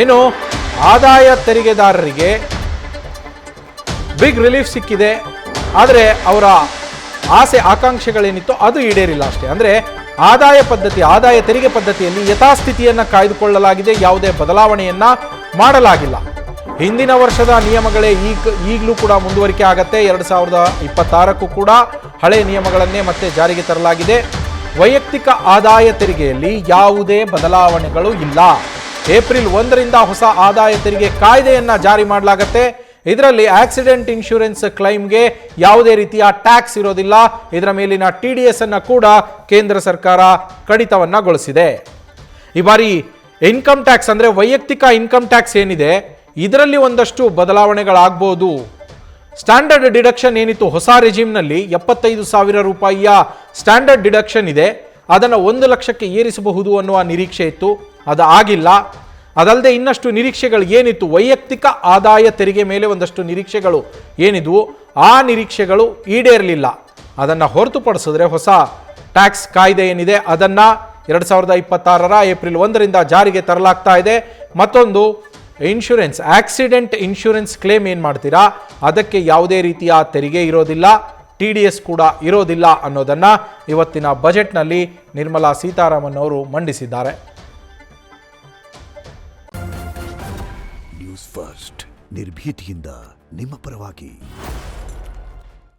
ಇನ್ನು ಆದಾಯ ತೆರಿಗೆದಾರರಿಗೆ big relief ಸಿಕ್ಕಿದೆ. ಆದರೆ ಅವರ ಆಸೆ ಆಕಾಂಕ್ಷೆಗಳೇನಿತ್ತು ಅದು ಈಡೇರಿಲ್ಲ ಅಷ್ಟೇ. ಅಂದರೆ ಆದಾಯ ತೆರಿಗೆ ಪದ್ಧತಿಯಲ್ಲಿ ಯಥಾಸ್ಥಿತಿಯನ್ನು ಕಾಯ್ದುಕೊಳ್ಳಲಾಗಿದೆ, ಯಾವುದೇ ಬದಲಾವಣೆಯನ್ನು ಮಾಡಲಾಗಿಲ್ಲ. ಹಿಂದಿನ ವರ್ಷದ ನಿಯಮಗಳೇ ಈಗಲೂ ಕೂಡ ಮುಂದುವರಿಕೆ ಆಗತ್ತೆ. 2026ಕ್ಕೂ ಕೂಡ ಹಳೆ ನಿಯಮಗಳನ್ನೇ ಮತ್ತೆ ಜಾರಿಗೆ ತರಲಾಗಿದೆ. ವೈಯಕ್ತಿಕ ಆದಾಯ ತೆರಿಗೆಯಲ್ಲಿ ಯಾವುದೇ ಬದಲಾವಣೆಗಳು ಇಲ್ಲ. ಏಪ್ರಿಲ್ 1ರಿಂದ ಹೊಸ ಆದಾಯ ತೆರಿಗೆ ಕಾಯ್ದೆಯನ್ನು ಜಾರಿ ಮಾಡಲಾಗತ್ತೆ. ಇದರಲ್ಲಿ ಆಕ್ಸಿಡೆಂಟ್ ಇನ್ಶೂರೆನ್ಸ್ ಕ್ಲೈಮ್ಗೆ ಯಾವುದೇ ರೀತಿಯ ಟ್ಯಾಕ್ಸ್ ಇರೋದಿಲ್ಲ. ಇದರ ಮೇಲಿನ TDS ಅನ್ನು ಕೂಡ ಕೇಂದ್ರ ಸರ್ಕಾರ ಕಡಿತವನ್ನಗೊಳಿಸಿದೆ. ಈ ಬಾರಿ ಇನ್ಕಮ್ ಟ್ಯಾಕ್ಸ್ ಅಂದರೆ ವೈಯಕ್ತಿಕ ಇನ್ಕಮ್ ಟ್ಯಾಕ್ಸ್ ಏನಿದೆ ಇದರಲ್ಲಿ ಒಂದಷ್ಟು ಬದಲಾವಣೆಗಳಾಗಬಹುದು. ಸ್ಟ್ಯಾಂಡರ್ಡ್ ಡಿಡಕ್ಷನ್ ಏನಿತ್ತು ಹೊಸ ರೆಜಿಮ್ನಲ್ಲಿ 75,000 ರೂಪಾಯಿಯ ಸ್ಟ್ಯಾಂಡರ್ಡ್ ಡಿಡಕ್ಷನ್ ಇದೆ, ಅದನ್ನು 1 ಲಕ್ಷಕ್ಕೆ ಏರಿಸಬಹುದು ಅನ್ನುವ ನಿರೀಕ್ಷೆ ಇತ್ತು, ಅದು ಆಗಿಲ್ಲ. ಅದಲ್ಲದೆ ಇನ್ನಷ್ಟು ನಿರೀಕ್ಷೆಗಳು ಏನಿತ್ತು, ವೈಯಕ್ತಿಕ ಆದಾಯ ತೆರಿಗೆ ಮೇಲೆ ಒಂದಷ್ಟು ನಿರೀಕ್ಷೆಗಳು ಏನಿದ್ವು ಆ ನಿರೀಕ್ಷೆಗಳು ಈಡೇರಲಿಲ್ಲ. ಅದನ್ನು ಹೊರತುಪಡಿಸಿದ್ರೆ ಹೊಸ ಟ್ಯಾಕ್ಸ್ ಕಾಯ್ದೆ ಏನಿದೆ ಅದನ್ನು 2026ರ ಏಪ್ರಿಲ್ 1ರಿಂದ ಜಾರಿಗೆ ತರಲಾಗ್ತಾ ಇದೆ. ಮತ್ತೊಂದು ಇನ್ಶೂರೆನ್ಸ್, ಆಕ್ಸಿಡೆಂಟ್ ಇನ್ಶೂರೆನ್ಸ್ ಕ್ಲೇಮ್ ಏನು ಮಾಡ್ತೀರಾ ಅದಕ್ಕೆ ಯಾವುದೇ ರೀತಿಯ ತೆರಿಗೆ ಇರೋದಿಲ್ಲ, TDS ಕೂಡ ಇರೋದಿಲ್ಲ ಅನ್ನೋದನ್ನು ಇವತ್ತಿನ ಬಜೆಟ್ನಲ್ಲಿ ನಿರ್ಮಲಾ ಸೀತಾರಾಮನ್ ಅವರು ಮಂಡಿಸಿದ್ದಾರೆ. ನ್ಯೂಸ್ ಫಸ್ಟ್ ನಿರ್ಭೀತಿಯಿಂದ ನಿಮ್ಮ ಪರವಾಗಿ.